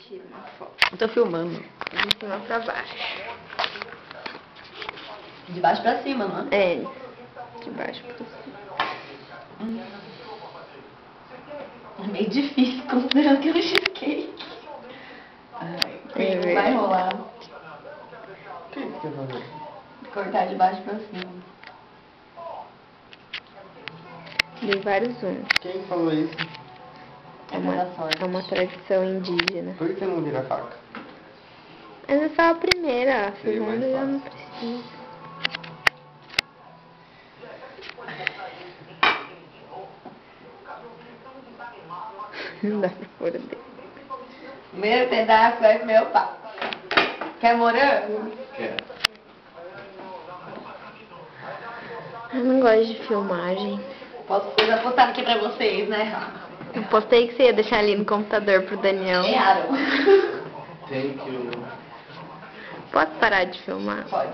tira uma foto. Eu tô filmando. De cima pra baixo. De baixo pra cima, não é? É, de baixo pra cima. É meio difícil, considerando que é um cheesecake. Não vai rolar. O que você quer fazer? Cortar de baixo pra cima. Dei vários zooms. Quem falou isso? É uma tradição indígena. Por que você não vira faca? Mas é só a primeira, a Seria mais segunda já não fácil. precisa. Não dá pra pôr o dedo. Primeiro pedaço vai pro meu pau. Quer morango? Quer. Eu não gosto de filmagem. Posso postar aqui pra vocês, né? Eu postei que você ia deixar ali no computador pro Daniel. Erraram. Thank you. Posso parar de filmar? Pode.